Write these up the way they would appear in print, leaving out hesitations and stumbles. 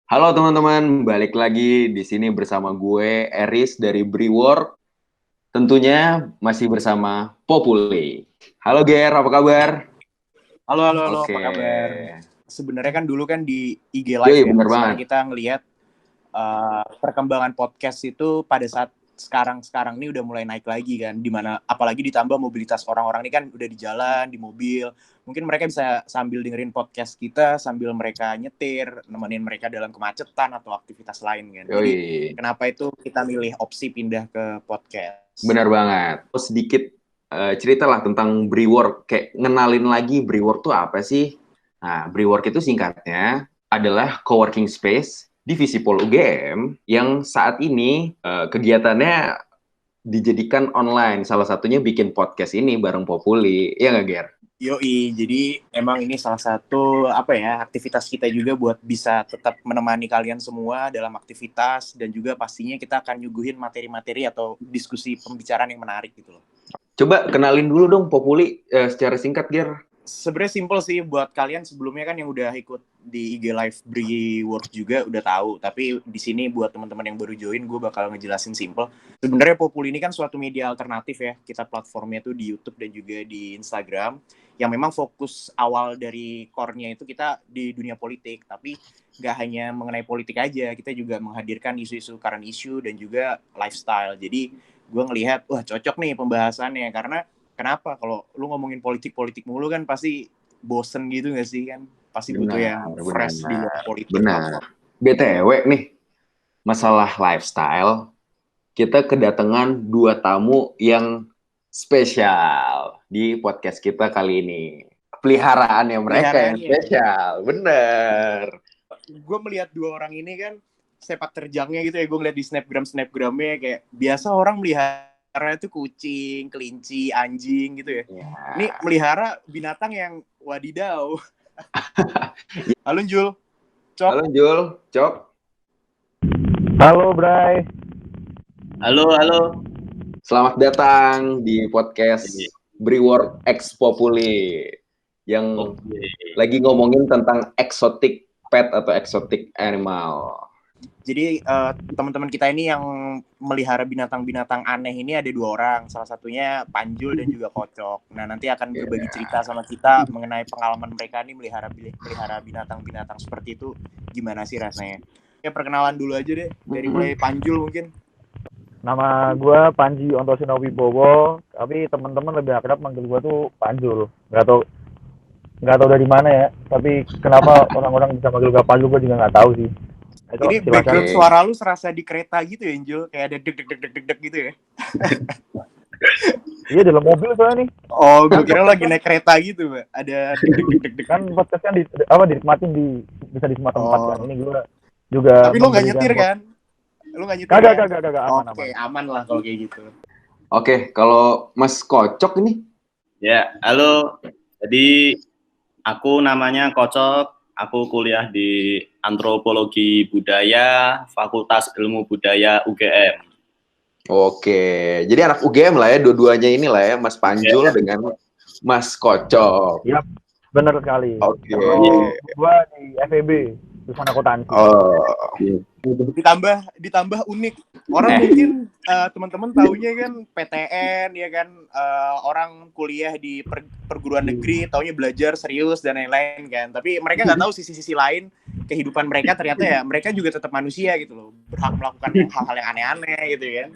Halo teman-teman, balik lagi di sini bersama gue Eris dari Brework. Tentunya masih bersama Populi. Halo Ger, apa kabar? Halo, Oke. apa kabar? Sebenarnya kan dulu kan di IG Yoi, Live ya. bener Sekarang banget. kita ngelihat perkembangan podcast itu pada saat sekarang ini udah mulai naik lagi kan. Dimana apalagi ditambah mobilitas orang-orang ini kan udah di jalan, di mobil. Mungkin mereka bisa sambil dengerin podcast kita, sambil mereka nyetir, nemenin mereka dalam kemacetan atau aktivitas lain kan. Jadi Yoi, kenapa itu kita milih opsi pindah ke podcast? bener banget. Sedikit ceritalah tentang Brework. Kayak ngenalin lagi Brework tuh apa sih? Nah, Brework itu singkatnya adalah coworking space di Visipol UGM yang saat ini kegiatannya dijadikan online. Salah satunya bikin podcast ini bareng Populi. Iya nggak, Ger? Yoi, jadi emang ini salah satu aktivitas kita juga buat bisa tetap menemani kalian semua dalam aktivitas dan juga pastinya kita akan nyuguhin materi-materi atau diskusi pembicaraan yang menarik gitu loh. Coba kenalin dulu dong Populi secara singkat, Ger. Sebenarnya simple sih buat kalian sebelumnya kan yang udah ikut di IG Live Brework juga udah tahu. Tapi di sini buat teman-teman yang baru join, gue bakal ngejelasin simple. Sebenarnya Populi ini kan suatu media alternatif ya. Kita platformnya tuh di YouTube dan juga di Instagram. Yang memang fokus awal dari core-nya itu kita di dunia politik. Tapi nggak hanya mengenai politik aja. Kita juga menghadirkan isu-isu current issue dan juga lifestyle. Jadi gue ngelihat, wah cocok nih pembahasannya. Karena kenapa? Kalau lu ngomongin politik mulu kan pasti bosen gitu gak sih kan? Pasti butuh yang fresh di luar politik. Benar. BTW nih, masalah lifestyle, kita kedatangan dua tamu yang spesial di podcast kita kali ini. Peliharaannya mereka yang spesial, bener. Gue melihat dua orang ini kan sepak terjangnya gitu ya, gue ngeliat di snapgramnya kayak biasa orang melihara itu kucing, kelinci, anjing gitu ya. Ini melihara binatang yang wadidaw. Halo Jul, Cok. Halo Jul, Cok. Halo Bray. Halo. Selamat datang di podcast Brework X Populi yang lagi ngomongin tentang exotic pet atau exotic animal. Jadi teman-teman kita ini yang melihara binatang-binatang aneh ini ada dua orang. Salah satunya Panjul dan juga Kocok. Nah, nanti akan berbagi cerita sama kita mengenai pengalaman mereka nih melihara binatang-binatang seperti itu. Gimana sih rasanya? Ya, perkenalan dulu aja deh. Dari mulai Panjul mungkin. Nama gue Panji Ontosino Wibowo, tapi teman-teman lebih akrab manggil gue tuh Panjul. Nggak tahu dari mana ya, tapi kenapa orang-orang bisa manggil gue Panjul gue juga nggak tau sih. Itu ini background suara lu serasa di kereta gitu ya, Jul? Kayak ada deg gitu ya? Iya, dalam mobil soalnya nih. Oh, gue kira lagi naik kereta gitu, Mbak. Ada deg kan podcast kan dinikmatin bisa di semua tempat kan. Ini gue juga. Tapi lu nggak nyetir kan? Lu nggak nyetir? Kagak, aman. Oke, aman lah kalau kayak gitu. Oke, kalau Mas Kocok ini? Ya, halo. Jadi aku namanya Kocok. Aku kuliah di Antropologi Budaya, Fakultas Ilmu Budaya UGM. Oke, jadi anak UGM lah ya, dua-duanya ini lah ya, Mas Panjul dengan Mas Kocok. Iya, benar sekali. Oke. Gua di FEB, jurusan akuntansi. Oh. Ditambah unik. Orang mungkin teman-teman taunya kan PTN ya kan, orang kuliah di perguruan negeri taunya belajar serius dan lain-lain kan. Tapi mereka nggak tahu sisi-sisi lain kehidupan mereka, ternyata ya mereka juga tetap manusia gitu loh, berhak melakukan hal-hal yang aneh-aneh gitu kan.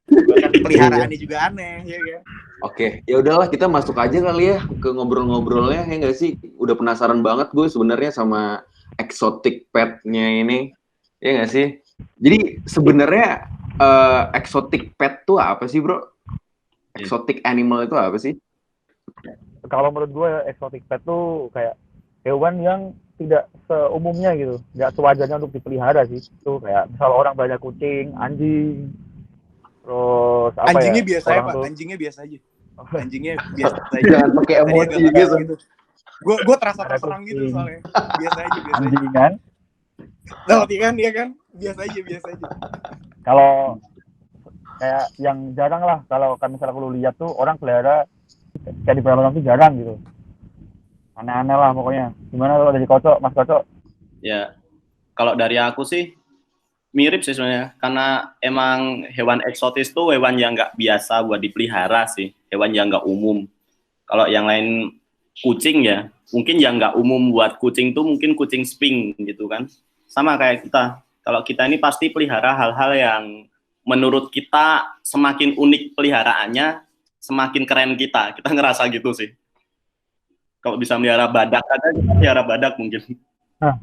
Bahkan peliharaannya juga aneh ya kan. Oke, ya udahlah kita masuk aja kali ya ke ngobrol-ngobrolnya, ya nggak sih? Udah penasaran banget gue sebenarnya sama exotic pet-nya ini, ya nggak sih? Jadi sebenarnya exotic pet tuh apa sih, bro? Exotic animal itu apa sih? Kalau menurut gue exotic pet tuh kayak hewan yang tidak seumumnya gitu, nggak sewajarnya untuk dipelihara sih. Itu kayak misal orang banyak kucing, anjing, terus apa anjingnya ya? Biasa ya Pak, anjingnya biasa aja. Anjingnya biasa aja. Jangan pakai emosi gitu. Gue terasa terserang gitu soalnya. Biasa aja. Anjing kan? Nanti kan dia kan biasa aja. Kalau kayak yang jarang lah, kalau kan misalnya lu lihat tuh orang pelihara kayak di Palembang tuh jarang gitu. Aneh-aneh lah pokoknya. Gimana kalau dari Kocok, Mas Kocok? Ya, Kalau dari aku sih mirip sih sebenarnya, karena emang hewan eksotis tuh hewan yang nggak biasa buat dipelihara sih, hewan yang nggak umum. Kalau yang lain kucing ya, mungkin yang nggak umum buat kucing tuh mungkin kucing sphinx gitu kan. Sama kayak kita. Kalau kita ini pasti pelihara hal-hal yang menurut kita semakin unik peliharaannya, semakin keren kita. Kita ngerasa gitu sih. Kalau bisa melihara badak aja, kita pelihara badak mungkin. Nah,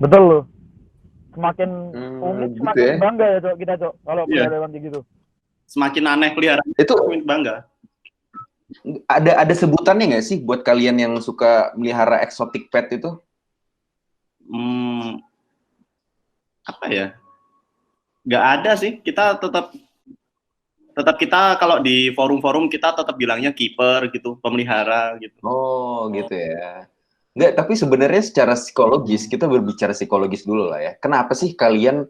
betul loh. Semakin unik, gitu semakin ya. bangga ya Cok, kita Cok, kalau Iya. pelihara hewan kayak gitu. Semakin aneh peliharaannya, Itu semakin bangga. ada sebutannya nggak sih buat kalian yang suka melihara exotic pet itu? Apa ya? Nggak ada sih. Kita tetap kita kalau di forum-forum kita tetap bilangnya keeper gitu, pemelihara gitu. Oh, gitu ya. Nggak, tapi sebenarnya secara psikologis, kita berbicara psikologis dulu lah ya. Kenapa sih kalian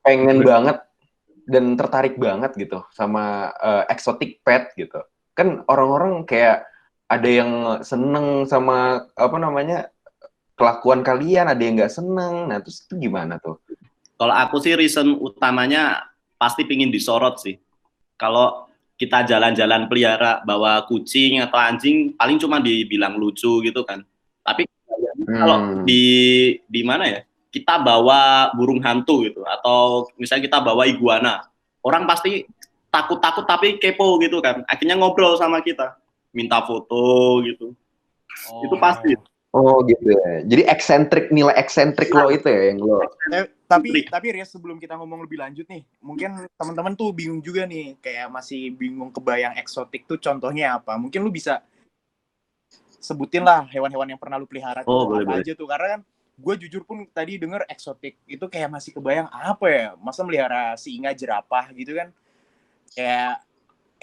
pengen banget dan tertarik banget gitu sama exotic pet gitu? Kan orang-orang kayak ada yang seneng sama apa namanya kelakuan kalian, ada yang nggak seneng. Nah, terus itu gimana tuh? Kalau aku sih reason utamanya pasti pingin disorot sih. Kalau kita jalan-jalan pelihara bawa kucing atau anjing, paling cuma dibilang lucu gitu kan. Tapi kalau di mana ya, kita bawa burung hantu gitu, atau misalnya kita bawa iguana, orang pasti takut-takut tapi kepo gitu kan. Akhirnya ngobrol sama kita, minta foto gitu. Itu pasti. Oh gitu ya. Jadi nilai eksentrik lo itu ya yang lo. Tapi Rias, sebelum kita ngomong lebih lanjut nih, mungkin teman-teman tuh bingung juga nih, kayak masih bingung kebayang eksotik tuh contohnya apa. Mungkin lu bisa sebutin lah hewan-hewan yang pernah lu pelihara tuh apa aja tuh, karena kan gue jujur pun tadi denger eksotik itu kayak masih kebayang apa ya, masa melihara singa, jerapah gitu kan, kayak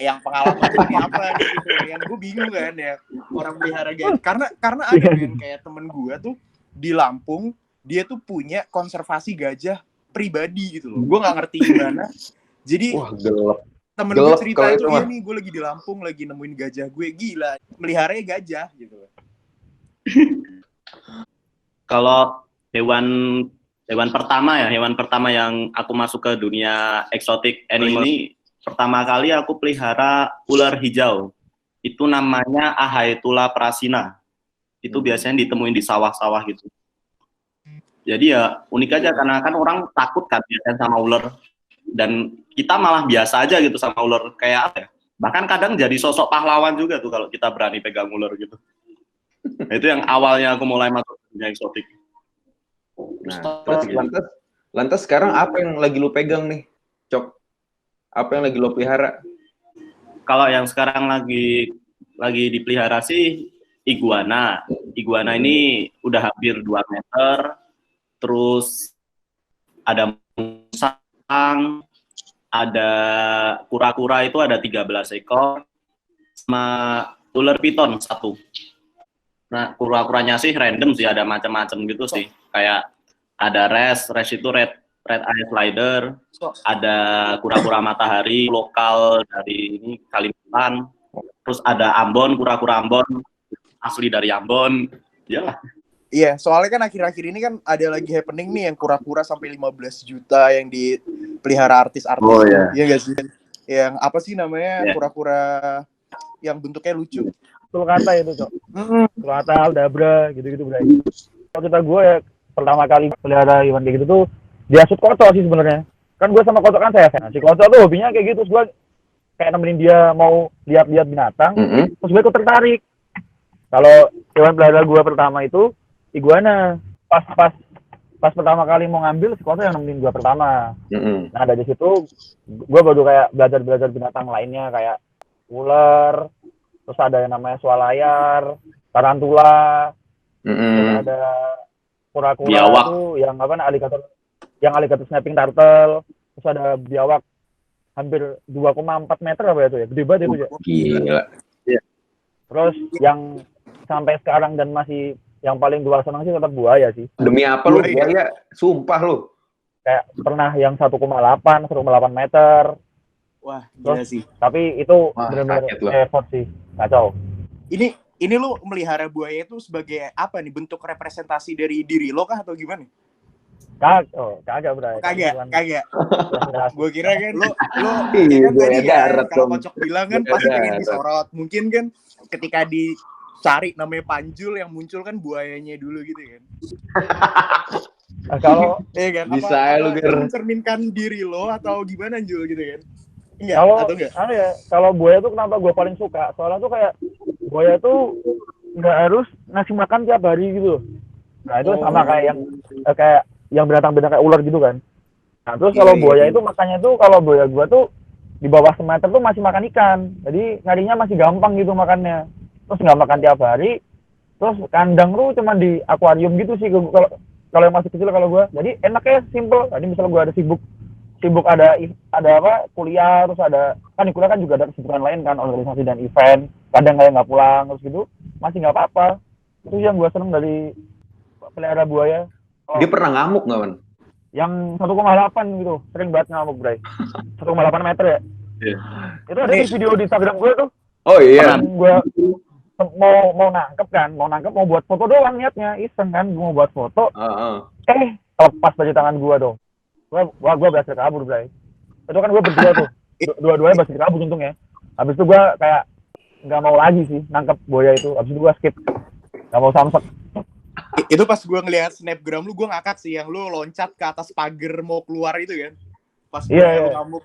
yang pengalaman ini apa gitu, yang gue bingung kan ya orang pelihara gajah, karena ada kan kayak temen gue tuh di Lampung, dia tuh punya konservasi gajah pribadi gitu loh, gue nggak ngerti gimana, jadi wah gelap. Temen gue cerita itu, iya nih gue lagi di Lampung lagi nemuin gajah gue, gila meliharanya gajah gitu. Kalau hewan pertama yang aku masuk ke dunia exotic animal ini, pertama kali aku pelihara ular hijau. Itu namanya Ahaetula prasina. Itu biasanya ditemuin di sawah-sawah gitu. Jadi ya unik aja, karena kan orang takut kan biasanya sama ular. Dan kita malah biasa aja gitu sama ular, kayak apa ya? Bahkan kadang jadi sosok pahlawan juga tuh kalau kita berani pegang ular gitu. Nah, itu yang awalnya aku mulai masuk dunia eksotik. Nah, terus lantas sekarang apa yang lagi lu pegang nih, Cok? Apa yang lagi lo pelihara? Kalau yang sekarang lagi dipelihara sih iguana. Iguana ini udah hampir 2 meter. Terus ada musang, ada kura-kura itu ada 13 ekor, sama ular piton 1. Nah, kura-kuranya sih random sih, ada macam-macam gitu sih. Kayak ada res itu red eye slider, ada kura-kura matahari lokal dari ini Kalimantan, terus ada Ambon, kura-kura Ambon asli dari Ambon. Iya, soalnya kan akhir-akhir ini kan ada lagi happening nih yang kura-kura sampai 15 juta yang dipelihara artis-artis. Oh iya. Iya nggak sih? Yang apa sih namanya, kura-kura yang bentuknya lucu. Sulcata itu Cok. Sulcata, Aldabra, gitu-gitu bro. Kalau kita gue ya pertama kali pelihara hewan kayak gitu tuh diasuh Koco sih sebenarnya. Kan gue sama Koco kan saya. Nah, si Koco tuh hobinya kayak gitu, terus gue kayak nemenin dia mau lihat-lihat binatang, terus gue ikut tertarik. Kalau hewan pelihara gue pertama itu iguana. Pas pertama kali mau ngambil, si Koco yang nemenin gue pertama. Nah dari situ gue baru kayak belajar binatang lainnya kayak ular, terus ada yang namanya swalayan, tarantula, terus ada kura-kura itu yang apa, alligator snapping turtle, terus ada biawak hampir 2,4 meter apa ya itu ya, gede banget itu ya. Gila. Terus yang sampai sekarang dan masih yang paling gue senang sih tetap buaya sih. Demi apa lu buaya? Sumpah lu. Kayak pernah yang 1,8 meter. Wah, gila sih. Tapi itu benar-benar effort sih, kacau. Ini ini lu melihara buaya itu sebagai apa nih? Bentuk representasi dari diri lo kah atau gimana? Kagak bro. Kagak. Gue kira kan lo Iya, ya kan tadi buaya ya darat kalau dong. Kocok bilang kan Buaya pasti pengen darat. disorot. Mungkin kan ketika dicari namanya Panjul yang muncul kan buayanya dulu gitu kan. Nah, kalau Kan? Bisa lu, Apa Ger. mencerminkan diri lo atau gimana Jul gitu kan? Enggak, kalau atau enggak? kalau buaya tuh kenapa gue paling suka? Soalnya tuh kayak buaya tuh nggak harus ngasih makan tiap hari gitu. Nah itu sama kayak yang binatang-binatang kayak ular gitu kan. Nah terus kalau buaya itu makannya tuh, kalau buaya gua tuh di bawah semeter tuh masih makan ikan. Jadi nyarinya masih gampang gitu makannya. Terus nggak makan tiap hari. Terus kandang tuh cuma di akuarium gitu sih kalau yang masih kecil kalau gua. Jadi enaknya simple. Tadi misalnya gua ada sibuk ada apa kuliah, terus ada kan di kuliah kan juga ada kesibukan lain kan, organisasi dan event. Kadang kayak nggak pulang terus gitu masih nggak apa-apa. Itu yang gua seneng dari pelihara buaya. Dia pernah ngamuk nggak, Man? Yang 1,8 gitu, sering banget ngamuk, Bray. 1,8 meter ya. Itu ada di video di Instagram gue tuh. Oh iya. Gue mau nangkep mau buat foto doang niatnya, iseng kan, gue mau buat foto. Lepas dari tangan gue dong. Gue berhasil kabur, Bray. Itu kan gue berdua tuh, dua-duanya berhasil kabur untungnya. Habis itu gue kayak nggak mau lagi sih nangkep buaya itu. Habis itu gue skip, nggak mau samsek. Itu pas gue ngelihat snapgram lu, gue ngakak sih yang lu loncat ke atas pagar mau keluar itu kan. Pas gue ngamuk.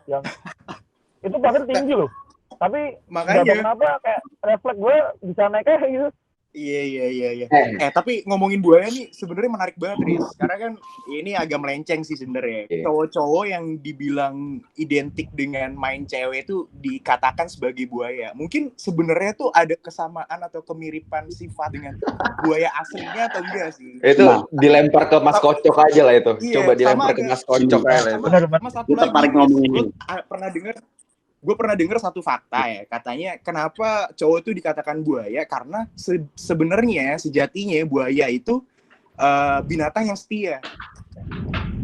Itu pagar tinggi loh. Tapi makanya kenapa kayak refleks gue bisa naik kayak gitu. Iya. Tapi ngomongin buaya nih sebenarnya menarik banget, Riz. Karena kan ini agak melenceng sih sebenarnya. Cowok-cowok yang dibilang identik dengan main cewek itu dikatakan sebagai buaya. Mungkin sebenarnya tuh ada kesamaan atau kemiripan sifat dengan buaya aslinya atau enggak sih? Itu dilempar ke Mas Kocok aja lah itu. Iya, coba dilempar ke Mas Kocok aja. Sama satu lagi, gue pernah dengar satu fakta ya, katanya kenapa cowok itu dikatakan buaya karena sebenarnya sejatinya buaya itu binatang yang setia.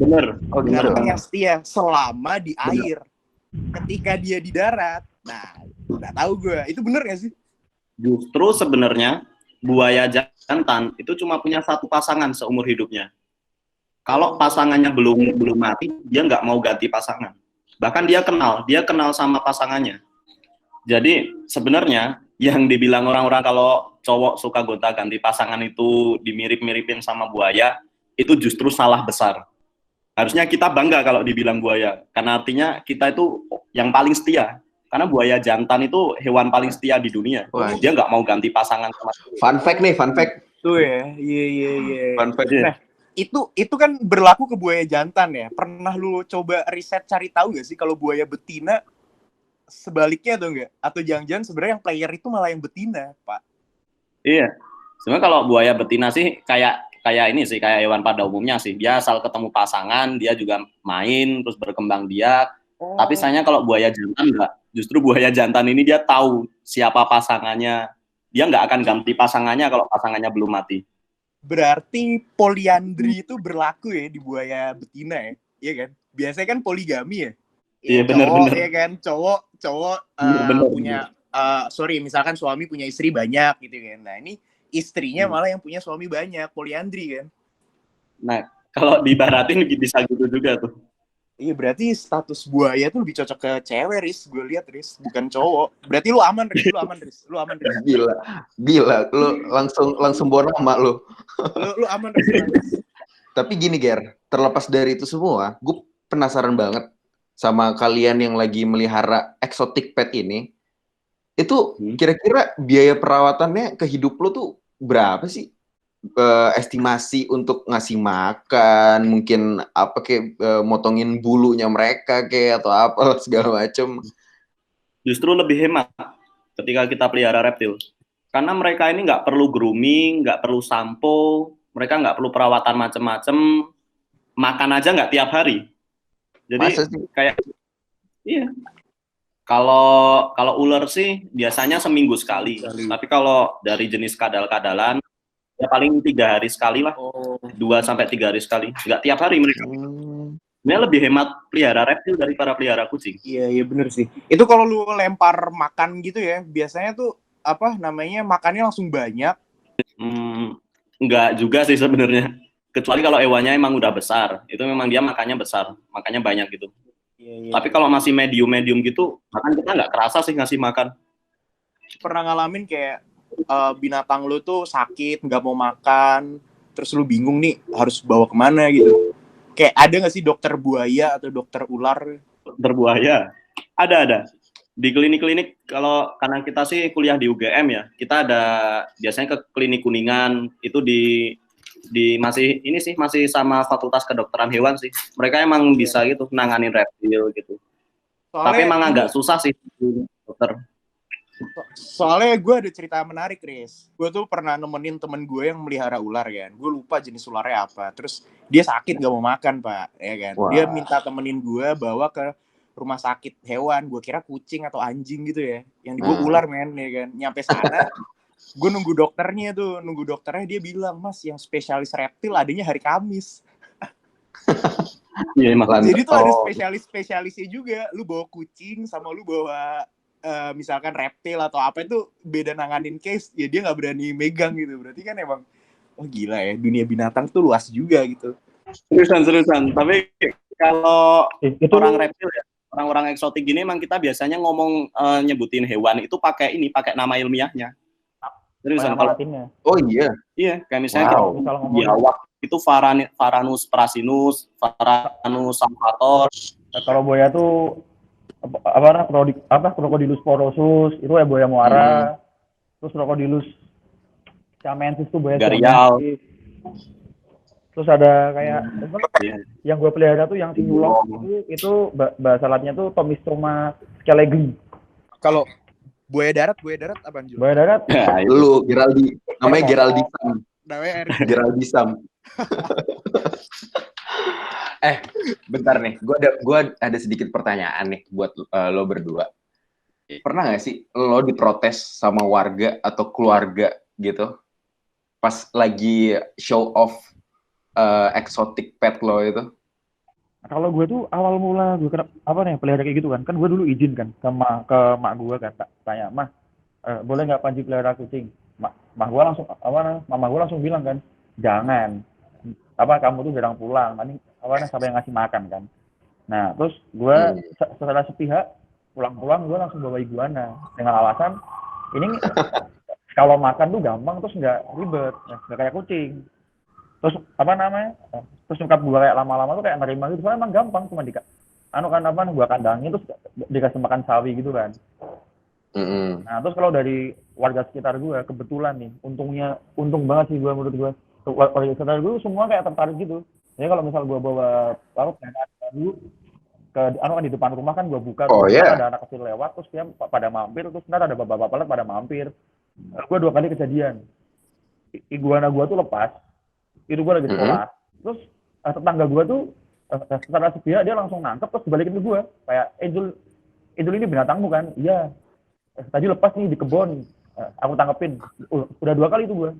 Bener. Binatang yang setia selama di air. Ketika dia di darat, nah nggak tahu gue, itu bener nggak sih? Justru sebenarnya buaya jantan itu cuma punya satu pasangan seumur hidupnya. Kalau pasangannya belum mati, dia nggak mau ganti pasangan. Bahkan dia kenal sama pasangannya. Jadi sebenarnya yang dibilang orang-orang kalau cowok suka gonta-ganti pasangan itu dimirip-miripin sama buaya, itu justru salah besar. Harusnya kita bangga kalau dibilang buaya, karena artinya kita itu yang paling setia. Karena buaya jantan itu hewan paling setia di dunia. Dia nggak mau ganti pasangan sama. Fun fact. Tuh ya, iya. Fun fact. Nah, itu kan berlaku ke buaya jantan ya. Pernah lu coba riset cari tahu gak sih kalau buaya betina sebaliknya atau enggak? Atau jangan-jangan sebenarnya yang player itu malah yang betina, Pak? Iya. Sebenarnya kalau buaya betina sih kayak ini sih, kayak hewan pada umumnya sih. Dia asal ketemu pasangan, dia juga main terus berkembang biak. Tapi sayangnya kalau buaya jantan enggak. Justru buaya jantan ini dia tahu siapa pasangannya. Dia nggak akan ganti pasangannya kalau pasangannya belum mati. Berarti poliandri itu berlaku ya di buaya betina ya, iya kan? Biasanya kan poligami ya. Iya benar. Ya kan, cowok punya misalkan suami punya istri banyak gitu kan. Nah ini istrinya malah yang punya suami banyak, poliandri kan. Nah kalau dibaratin bisa gitu juga tuh. Iya berarti status buaya tuh lebih cocok ke cewek, Riz. Gue lihat, Riz, bukan cowok. Berarti lu aman, Riz. Lu aman, Riz. Gila. Lu langsung bawa nama lu. Lu aman, Riz. Tapi gini, Ger. Terlepas dari itu semua, gue penasaran banget sama kalian yang lagi melihara exotic pet ini. Itu kira-kira biaya perawatannya ke hidup lu tuh berapa sih? Estimasi untuk ngasih makan, mungkin apa kayak motongin bulunya mereka kayak atau apa segala macem. Justru lebih hemat ketika kita pelihara reptil, karena mereka ini nggak perlu grooming, nggak perlu sampo, mereka nggak perlu perawatan macem-macem, makan aja nggak tiap hari. Jadi kayak iya. Kalau ular sih biasanya seminggu sekali. Tapi kalau dari jenis kadal-kadalan ya paling 3 hari sekali lah, 2-3 hari sekali, nggak tiap hari mereka. Ini lebih hemat pelihara reptil daripada pelihara kucing. Iya bener sih. Itu kalau lu lempar makan gitu ya, biasanya tuh makannya langsung banyak. Enggak juga sih sebenarnya. Kecuali kalau hewannya emang udah besar, itu memang dia makannya besar, makannya banyak gitu. Iya. Tapi kalau masih medium gitu, bahkan kita nggak kerasa sih ngasih makan. Pernah ngalamin kayak binatang lu tuh sakit, nggak mau makan, terus lu bingung nih harus bawa kemana gitu. Kayak ada nggak sih dokter buaya atau dokter ular? Dokter buaya? Ada. Di klinik-klinik, karena kita sih kuliah di UGM ya, kita ada biasanya ke klinik Kuningan, itu masih sama Fakultas Kedokteran Hewan sih. Mereka emang bisa gitu nanganin reptil gitu. Tapi emang agak susah sih dokter. Soalnya gue ada cerita menarik, Riz. Gue tuh pernah nemenin temen gue yang melihara ular kan. Gue lupa jenis ularnya apa. Terus dia sakit gak mau makan, Pak. Ya kan. Wah. Dia minta temenin gue bawa ke rumah sakit hewan. Gue kira kucing atau anjing gitu ya. Yang di gue ular, men. Ya kan. Nyampe sana, gue nunggu dokternya dia bilang, Mas, yang spesialis reptil adanya hari Kamis. Iya, jadi tuh ada spesialisnya juga. Lu bawa kucing sama lu bawa misalkan reptil atau apa itu beda nanganin case. Ya dia nggak berani megang gitu. Berarti kan emang gila ya, dunia binatang tuh luas juga gitu. Seriusan. Tapi kalau orang reptil ya, orang-orang eksotik gini emang kita biasanya ngomong nyebutin hewan itu pakai nama ilmiahnya. Seriusan kalau oh iya. Iya, kayak misalnya biawak itu Varanus prasinus, Varanus sampator. Kalau buaya tuh Crocodylus porosus, itu ya buaya muara. Terus Crocodylus chamensis tuh buaya Garial. Terus ada kayak yang gue pelihara tuh yang sinyulong itu bahasa latinnya tuh Tomistoma skelegli. Kalau buaya darat apaan juga? Buaya darat? Ya, lu namanya Geraldisam. Geraldisam. Bentar nih, gue ada sedikit pertanyaan nih buat lo berdua. Pernah nggak sih lo diprotes sama warga atau keluarga gitu pas lagi show off exotic pet lo itu? Kalau gue tuh awal mula gue pelihara kayak gitu kan gue dulu izin kan ke mak gue kan tanya, mah boleh nggak Panji pelihara kucing? Mama gue langsung bilang kan, jangan, kamu tuh jarang pulang, nanti siapa yang ngasih makan kan. Nah terus gue setelah sepihak pulang gue langsung bawa iguana dengan alasan ini kalau makan tuh gampang, terus nggak ribet, nggak kayak kucing. Terus terus nyokap gue kayak lama-lama tuh kayak nerima gitu, soalnya emang gampang, cuma gue kandangin terus dikasih makan sawi gitu kan. Nah terus kalau dari warga sekitar gue kebetulan nih, untung banget sih gue menurut gue, warga sekitar gue semua kayak tertarik gitu. Jadi kalau misal gue bawa dulu kan di depan rumah kan gue buka, ada anak kecil lewat terus dia pada mampir, terus ntar ada bapak-bapak pada mampir. Gue 2 kali kejadian, iguana gue tuh lepas, itu gue lagi sekolah, terus tetangga gue tuh setelah sepihak dia langsung nangkep terus dibalikin ke gue kayak, Jul ini binatangmu kan? Iya, tadi lepas nih di kebun, aku tangkepin. Udah 2 kali itu gue.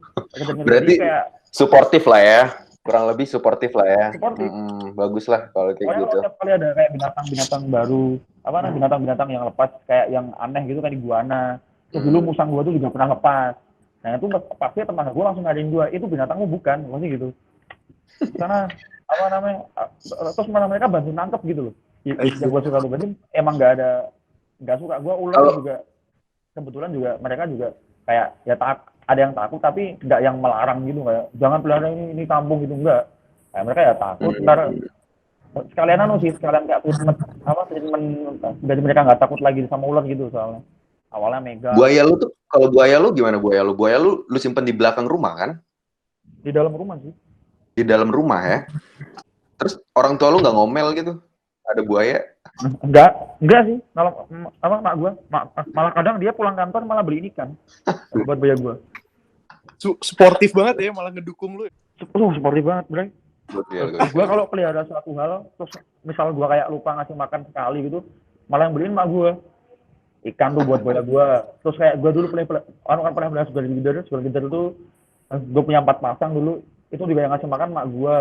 Berarti kayak suportif lah ya, kurang lebih suportif lah ya. Bagus lah kalau kayak gitu. Setiap kali ada kayak binatang baru, binatang-binatang yang lepas kayak yang aneh gitu kan, iguana. Terus dulu musang gue tuh juga pernah lepas. Nah itu pasti tetangga gue langsung ngadain gue, itu binatangmu bukan, pasti gitu. Karena terus malah mereka bantu nangkep gitu loh. Yang gue suka tuh emang nggak suka gue ular juga. Kebetulan juga mereka juga kayak ya ada yang takut tapi nggak yang melarang gitu, kayak jangan pelihara ini kampung gitu, enggak. Kayak mereka ya takut, ntar sekalian kayak treatment dari mereka nggak takut lagi sama ular gitu, soalnya awalnya megang. Kalau buaya lu gimana? Buaya lu simpen di belakang rumah kan? Di dalam rumah sih. Di dalam rumah ya. Terus orang tua lu nggak ngomel gitu? Ada buaya? Enggak sih. Kalau mak gue malah kadang dia pulang kantor malah beli ikan buat buaya gue. Sportif banget ya, malah ngedukung lu. Sportif banget, Bray. Gue kalau pelihara suatu hal, terus misal gue kayak lupa ngasih makan sekali gitu, malah yang beliin mak gue ikan tuh buat buaya gue. Terus kayak gue dulu pernah pelihara sugar glider tuh, gue punya 4 pasang dulu, itu juga yang ngasih makan mak gue.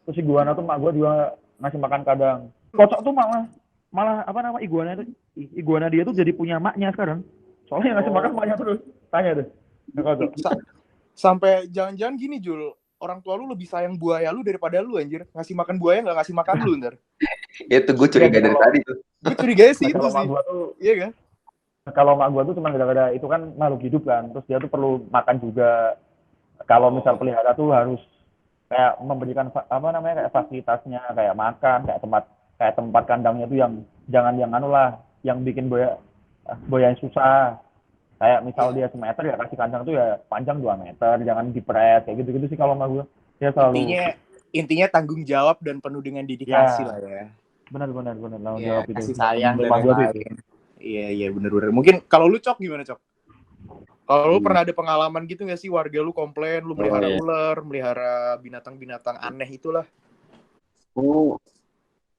Terus iguana tuh mak gue juga ngasih makan kadang. Kocok tuh malah iguana dia tuh jadi punya maknya sekarang. Soalnya ngasih makan banyak terus. Tanya deh. Sampai jangan-jangan gini Jul, orang tua lu lebih sayang buaya lu daripada lu anjir. Ngasih makan buaya nggak ngasih makan lu ntar. Itu gue curiga dari tadi tuh. Gue curiga sih itu kalau mak sih. gua tuh Iya kan? kalau mak gua tuh cuma gara-gara itu kan makhluk hidup kan, terus dia tuh perlu makan juga. Kalau misal pelihara tuh harus kayak memberikan kayak fasilitasnya, kayak makan, kayak tempat kandangnya tuh yang jangan yang anu lah, yang bikin buaya yang susah. Kayak misal dia semeter ya kasih kandang tuh ya panjang 2 meter, jangan dipres kayak gitu-gitu sih kalau mak gua. Dia selalu Intinya tanggung jawab dan penuh dengan dedikasi lah ya. benar tanggung Iya, jawab itu. kasih sayang dan Mak gua tuh itu. lain-lain. Iya benar. Mungkin kalau lu Cok gimana Cok? Kalau lu pernah ada pengalaman gitu nggak sih warga lu komplain lu melihara ular, melihara binatang-binatang aneh itulah? Oh,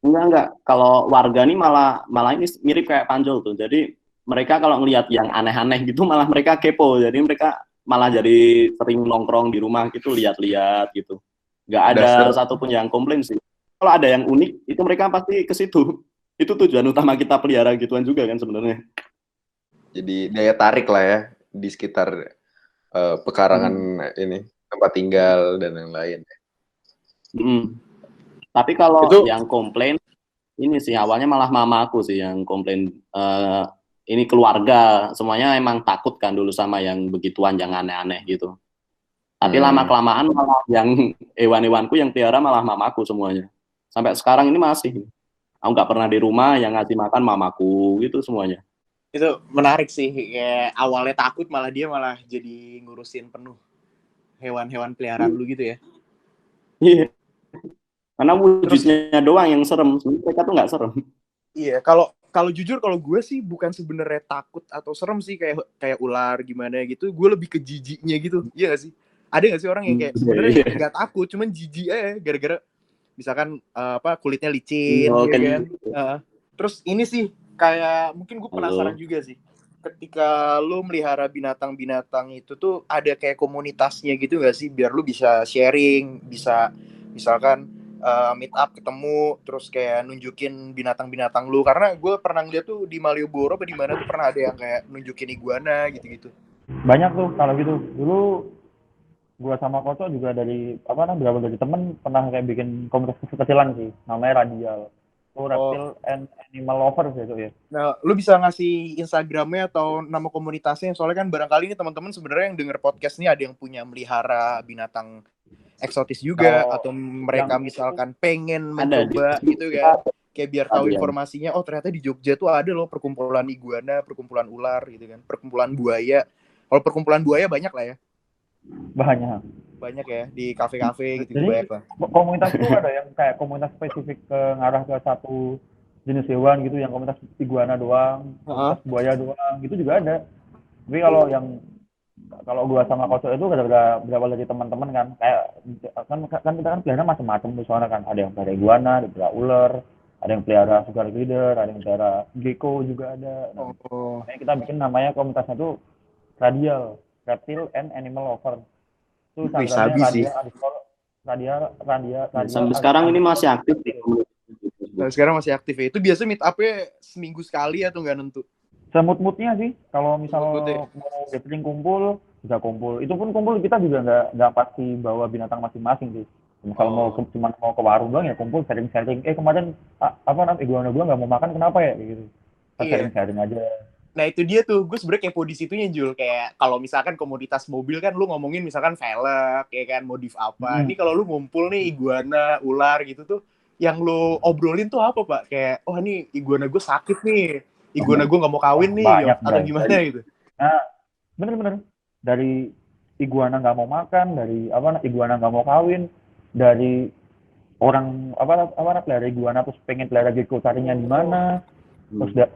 enggak. Kalau warga nih malah ini mirip kayak Panjol tuh. Jadi mereka kalau ngelihat yang aneh-aneh gitu malah mereka kepo. Jadi mereka malah jadi sering nongkrong di rumah gitu, lihat-lihat gitu. Nggak ada satupun yang komplain sih. Kalau ada yang unik, itu mereka pasti ke situ. Itu tujuan utama kita pelihara gituan juga kan sebenarnya. Jadi daya tarik lah ya di sekitar pekarangan ini, tempat tinggal dan yang lain. Tapi kalau yang komplain, ini sih awalnya malah mama aku sih yang komplain. Ini keluarga semuanya emang takut kan dulu sama yang begituan, yang aneh-aneh gitu. Tapi lama-kelamaan malah yang hewan-hewanku yang pelihara malah mamaku semuanya. Sampai sekarang ini masih. Aku nggak pernah di rumah, yang ngasih makan mamaku gitu semuanya. Itu menarik sih, kayak awalnya takut malah dia malah jadi ngurusin penuh hewan-hewan peliharaan lu gitu ya. Iya. Karena wujudnya doang yang serem, mereka tuh nggak serem. Iya, kalau jujur kalau gue sih bukan sebenarnya takut atau serem sih, kayak ular gimana gitu, gue lebih ke jijiknya gitu. Iya gak sih? Ada gak sih orang yang kayak sebenarnya nggak takut, cuman jijik aja gara-gara misalkan kulitnya licin ya kan. Terus ini sih kayak mungkin gue penasaran juga sih. Ketika lu melihara binatang-binatang itu tuh ada kayak komunitasnya gitu gak sih, biar lu bisa sharing, bisa misalkan meet up ketemu terus kayak nunjukin binatang-binatang lu. Karena gue pernah ngeliat tuh di Malioboro apa di mana tuh pernah ada yang kayak nunjukin iguana gitu-gitu. Banyak tuh kalau gitu. Dulu gue sama Koco juga beberapa dari temen pernah kayak bikin komunitas kecil-kecilan sih, namanya Radial. Reptile and Animal Lovers gitu ya. Nah, lu bisa ngasih Instagramnya atau nama komunitasnya, soalnya kan barangkali ini teman-teman sebenarnya yang denger podcast ini ada yang punya melihara binatang eksotis juga, atau mereka misalkan pengen mencoba gitu kan, kayak biar tahu informasinya. Oh ternyata di Jogja tuh ada loh perkumpulan iguana, perkumpulan ular gitu kan, perkumpulan buaya. Kalau perkumpulan buaya banyak lah ya. Banyak ya di kafe-kafe gitu. Jadi, banyak lah. Komunitas tuh ada yang kayak komunitas spesifik ke ngarah ke satu jenis hewan gitu, yang komunitas iguana doang, komunitas buaya doang, gitu juga ada. Tapi kalau gua sama Koco itu ada berapa lagi teman-teman kan, kayak kan kita kan pelihara macam-macam tuh soalnya kan, ada yang pelihara iguana, ada yang pelihara ular, ada yang pelihara sugar glider, ada yang pelihara gecko juga ada. Makanya kita bikin namanya komunitasnya tuh Radial, Reptile and Animal Lovers. Itu Radia. Sampai sekarang ini masih aktif di sekarang masih aktif ya. Itu biasa meet up-nya seminggu sekali atau nggak nentu? Semut-mutnya sih. Kalau misal mau gathering kumpul, bisa kumpul. Itu pun kumpul kita juga nggak pasti bawa binatang masing-masing sih. Misal cuma mau ke warung doang ya kumpul sharing-sharing. Kemarin iguana gua nggak mau makan, kenapa ya? Gitu. Sharing-sharing aja. Nah itu dia tuh, gue sebenarnya kepo di situnya Jul. Kayak kalau misalkan komoditas mobil kan lu ngomongin misalkan velg, kayak kan modif apa. Ini kalau lu ngumpul nih iguana, ular gitu tuh, yang lu obrolin tuh apa Pak? Kayak, oh ini iguana gue sakit nih, iguana gue nggak mau kawin nih, atau gimana gitu. Nah, bener-bener. Dari iguana nggak mau makan, dari iguana nggak mau kawin, dari orang pelihara iguana terus pengen pelihara gecko, carinya di mana, terus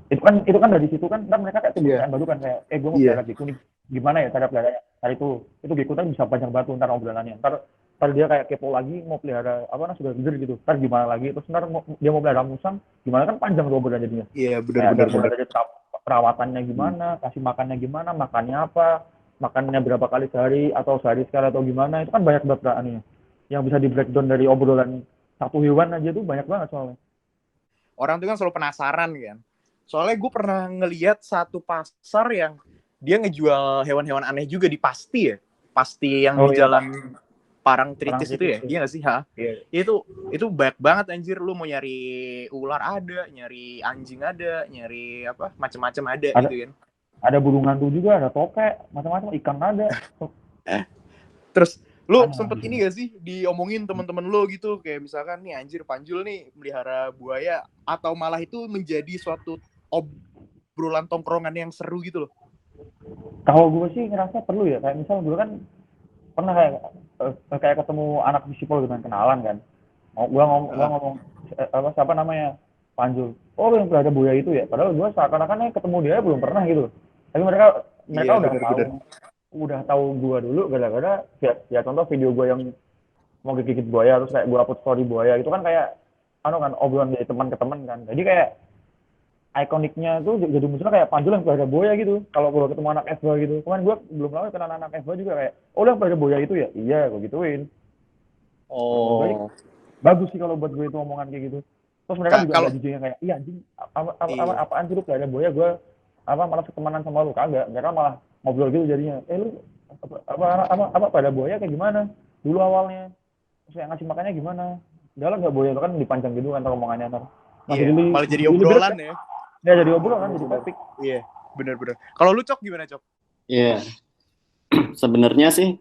itu kan dari situ kan mereka kayak kebiasaan baru kan, kayak gue mau pelihara gecko nih, gimana ya cara peliharanya. Itu gecko kan bisa panjang banget ntar obrolannya. Ntar dia kayak kepo lagi mau pelihara sudah gede gitu, ntar gimana lagi, terus ntar dia mau pelihara musang gimana, kan panjang tuh obrolan jadinya. Iya benar. Perawatannya gimana, kasih makannya gimana, makannya apa, makannya berapa kali sehari atau sehari sekali atau gimana, itu kan banyak banget perawatannya yang bisa di breakdown dari obrolan satu hewan aja tuh banyak banget soalnya. Orang tuh kan selalu penasaran kan. Soalnya gue pernah ngeliat satu pasar yang dia ngejual hewan-hewan aneh juga di Pasti ya. Pasti yang di iya, jalan Parangtritis itu ya. Parangtritis. Iya nggak sih? Ha? Iya. Itu banyak banget anjir. Lu mau nyari ular ada, nyari anjing ada, nyari apa macam-macam ada gitu kan. Ada burung hantu juga, ada tokek, macam-macam, ikan ada. Terus lu Aneh. sempet ini gak sih diomongin teman-teman lu gitu, kayak misalkan nih anjir Panjul nih melihara buaya, atau malah itu menjadi suatu obrolan tongkrongan yang seru gitu loh? Kalau gue sih ngerasa perlu ya, kayak misal gue kan pernah kayak ketemu anak visipol dengan kenalan kan. Gua ngomong siapa namanya, Panjul. Oh, yang pelihara buaya itu ya. Padahal gue seakan-akan ketemu dia belum pernah gitu. Tapi mereka Iya, udah tahu gue dulu gara-gara ya contoh video gue yang mau gigit buaya, terus kayak gue upload story buaya itu kan kayak kan obrolan dari teman ke teman kan. Jadi kayak ikoniknya tuh jadi muncul kayak Panjul yang pelihara buaya gitu. Kalau gue ketemu anak FBA gitu, kemarin gue belum lama kenal anak FBA juga kayak, oh yang pelihara buaya itu ya, iya gue gituin. Jadi, bagus sih kalau buat gue itu omongan kayak gitu. Terus mereka juga nggak jujurnya kayak, iya anjing, apaan sih lu pelihara buaya, gue malah ketemanan sama lu, kagak. Mereka malah ngobrol gitu jadinya, lu pelihara buaya kayak gimana dulu awalnya, terus yang ngasih makannya gimana, udah nggak buaya itu kan dipanjang gitu kan omongannya ntar. Malah jadi obrolan ya. Ya jadi obrolan, jadi topik. Iya, benar-benar. Kalau lu Cok gimana Cok? Iya. Sebenarnya sih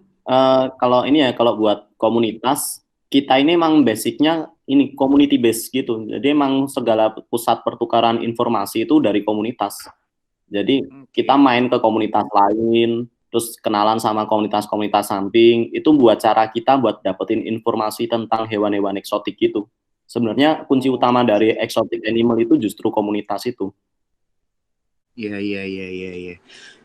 kalau ini ya, kalau buat komunitas kita ini emang basicnya ini community base gitu. Jadi emang segala pusat pertukaran informasi itu dari komunitas. Jadi kita main ke komunitas lain, terus kenalan sama komunitas-komunitas samping, itu buat cara kita buat dapetin informasi tentang hewan-hewan eksotik gitu. Sebenarnya kunci utama dari exotic animal itu justru komunitas itu. Iya.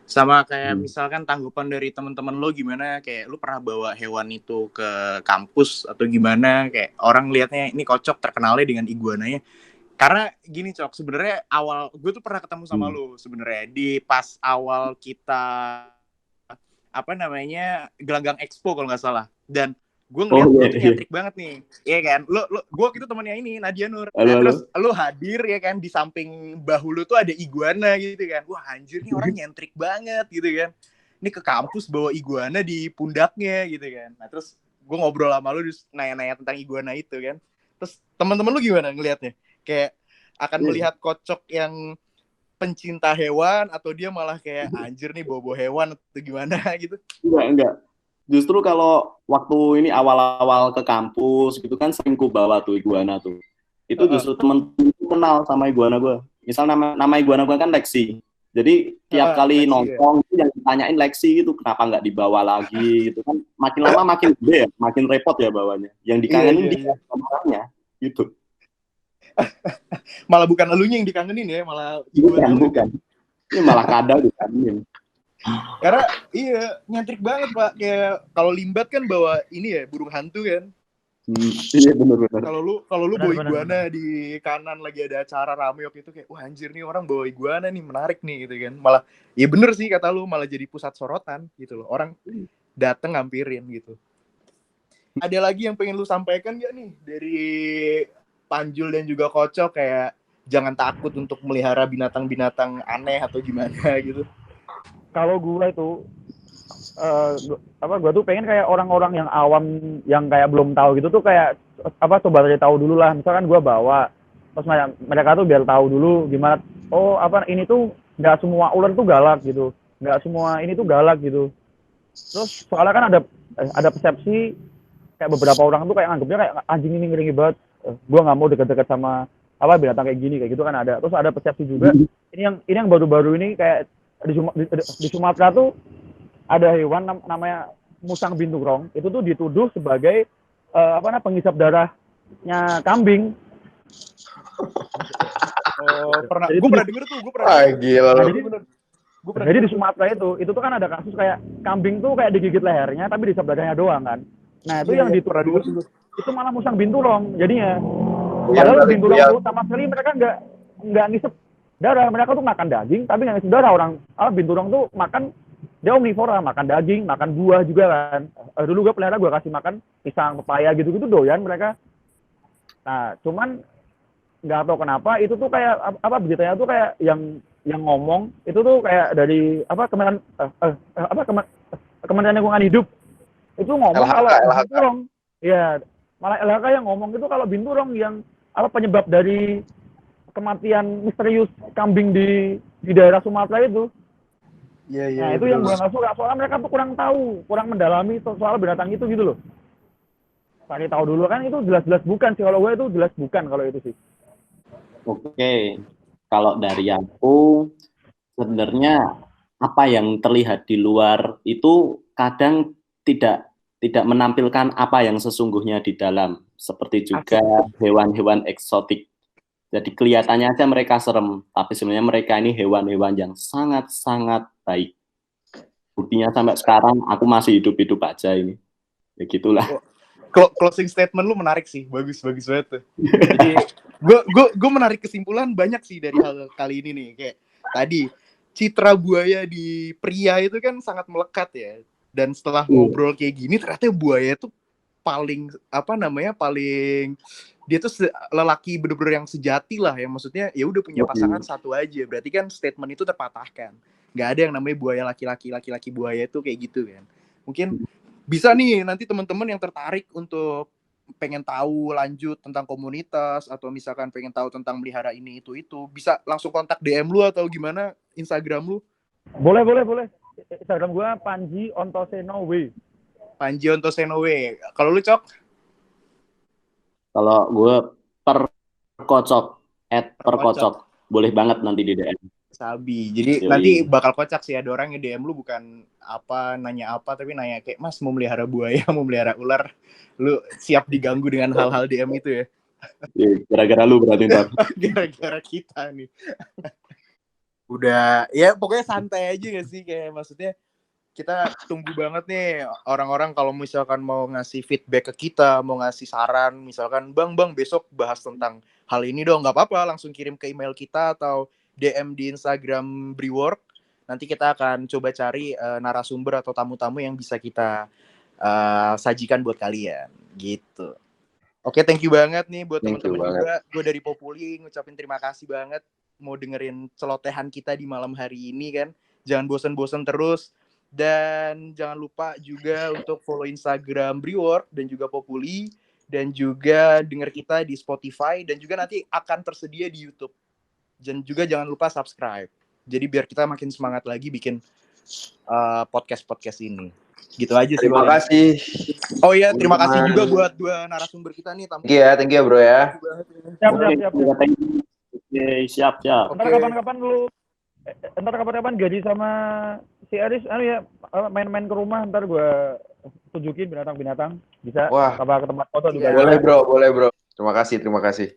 Sama kayak misalkan tanggapan dari teman-teman lo gimana, kayak lo pernah bawa hewan itu ke kampus atau gimana, kayak orang lihatnya ini kocok, terkenalnya dengan iguananya. Karena gini Cok, sebenarnya awal gue tuh pernah ketemu sama lo sebenarnya di pas awal kita gelanggang expo kalau nggak salah, dan gue ngeliat lo tuh nyentrik banget nih, ya kan? Gue gitu temannya ini Nadia Nur. Terus lo hadir ya kan, di samping bahu lo tuh ada iguana gitu kan. Wah anjir nih orang nyentrik banget gitu kan. Ini ke kampus bawa iguana di pundaknya gitu kan. Nah terus gue ngobrol sama lo, terus nanya-nanya tentang iguana itu kan. Terus teman-teman lo gimana ngelihatnya? Kayak akan melihat kocok yang pencinta hewan, atau dia malah kayak anjir nih bawa hewan atau gimana gitu? Enggak. Justru kalau waktu ini awal-awal ke kampus gitu kan sering ku bawa tuh iguana tuh. Itu justru temen-temen kenal sama iguana gue. Misal nama iguana gue kan Lexi. Jadi tiap kali nongkrong itu yang ditanyain Lexi itu kenapa nggak dibawa lagi gitu kan. Makin lama makin gede ya, makin repot ya bawanya. Yang dikangenin dia orangnya gitu. Malah bukan elunya yang dikangenin ya, malah bukan. Ini malah kadal dikangenin. Karena iya nyentrik banget Pak, kayak kalau Limbat kan bawa ini ya burung hantu kan. Iya benar. Kalau lu bawa iguana di kanan lagi ada acara rame waktu itu, kayak wah anjir nih orang bawa iguana nih, menarik nih gitu kan. Malah ya bener sih kata lu, malah jadi pusat sorotan gitu loh, orang dateng ngampirin gitu. Ada lagi yang pengen lu sampaikan gak nih dari Panjul dan juga Kocok, kayak jangan takut untuk melihara binatang-binatang aneh atau gimana gitu? Kalau gue itu gue tuh pengen kayak orang-orang yang awam yang kayak belum tahu gitu tuh kayak coba cari tahu dulu lah. Misalkan gue bawa, terus mereka tuh biar tahu dulu gimana, ini tuh nggak semua ular tuh galak gitu, nggak semua ini tuh galak gitu. Terus soalnya kan ada persepsi kayak beberapa orang tuh kayak nganggapnya kayak anjing ini ngeri banget, gue nggak mau deket-deket sama binatang kayak gini, kayak gitu kan ada. Terus ada persepsi juga ini yang baru-baru ini kayak di Sumatera tuh ada hewan namanya musang binturong, itu tuh dituduh sebagai penghisap darahnya kambing. Pernah. Gue pernah denger tuh, Jadi di Sumatera itu tuh kan ada kasus kayak kambing tuh kayak digigit lehernya tapi dihisap darahnya doang kan. Nah itu yang dituduh itu malah musang binturong jadinya. Padahal binturong tuh sama sekali mereka nggak ngisep darah, mereka tuh makan daging tapi nggak ngisep darah. Binturong tuh makan, dia omnivora, makan daging, makan buah juga kan. Dulu gue pelihara, gue kasih makan pisang, pepaya gitu-gitu doyan mereka. Nah cuman nggak tahu kenapa itu tuh kayak apa beritanya tuh kayak yang ngomong itu tuh kayak dari apa Kementerian Lingkungan Hidup itu ngomong LHK, kalau LHK. binturong ya malah LHK yang ngomong itu kalau binturong yang apa penyebab dari kematian misterius kambing di daerah Sumatera itu. Nah itu yang gue nggak suka soalnya mereka tuh kurang tahu, kurang mendalami soal binatang itu gitu loh. Cari tahu dulu kan itu jelas-jelas bukan sih kalau gue itu jelas bukan kalau itu sih. Oke, kalau dari aku sebenarnya apa yang terlihat di luar itu kadang tidak menampilkan apa yang sesungguhnya di dalam, seperti juga hewan-hewan eksotik. Jadi kelihatannya aja mereka serem, tapi sebenarnya mereka ini hewan-hewan yang sangat-sangat baik. Buktinya sampai sekarang aku masih hidup-hidup aja ini. Ya gitulah. Closing statement lu menarik sih, bagus banget tuh. Jadi gue menarik kesimpulan banyak sih dari hal kali ini nih. Kayak tadi citra buaya di pria itu kan sangat melekat ya. Dan setelah ngobrol kayak gini ternyata buaya itu paling dia tuh lelaki bener-bener yang sejati lah ya, maksudnya ya udah punya pasangan satu aja, berarti kan statement itu terpatahkan, nggak ada yang namanya buaya laki-laki buaya itu kayak gitu kan. Mungkin bisa nih nanti teman-teman yang tertarik untuk pengen tahu lanjut tentang komunitas atau misalkan pengen tahu tentang melihara ini itu bisa langsung kontak DM lu atau gimana Instagram lu? Boleh. Instagram gue Panji_Ontosenowe. Panji_Ontosenowe. Kalau lu, Cok? Kalau gue perkocok boleh banget nanti di DM. Sabi. Jadi nanti bakal kocak sih, ada orang yang DM lu bukan nanya apa tapi nanya kayak, Mas mau melihara buaya, mau melihara ular, lu siap diganggu dengan hal-hal DM itu ya? Gara-gara lu berarti ntar. Gara-gara kita nih. Udah, ya pokoknya santai aja gak sih, kayak maksudnya kita tunggu banget nih orang-orang kalau misalkan mau ngasih feedback ke kita, mau ngasih saran, misalkan bang besok bahas tentang hal ini dong, nggak apa-apa, langsung kirim ke email kita atau DM di Instagram Brework. Nanti kita akan coba cari narasumber atau tamu-tamu yang bisa kita sajikan buat kalian, gitu. Oke, thank you banget nih buat teman-teman juga. Gue dari Populi ngucapin terima kasih banget mau dengerin celotehan kita di malam hari ini kan. Jangan bosan-bosan terus. Dan jangan lupa juga untuk follow Instagram Brework dan juga Populi, dan juga denger kita di Spotify, dan juga nanti akan tersedia di YouTube. Dan juga jangan lupa subscribe. Jadi biar kita makin semangat lagi bikin podcast ini. Gitu aja sih. Terima kasih. Oh iya, terima kasih juga buat dua narasumber kita nih. Thank you bro ya. Siap. Ntar kapan-kapan gaji sama si Aris ya main-main ke rumah, ntar gue tunjukin binatang-binatang, bisa apa ke tempat foto juga. Boleh bro. Terima kasih.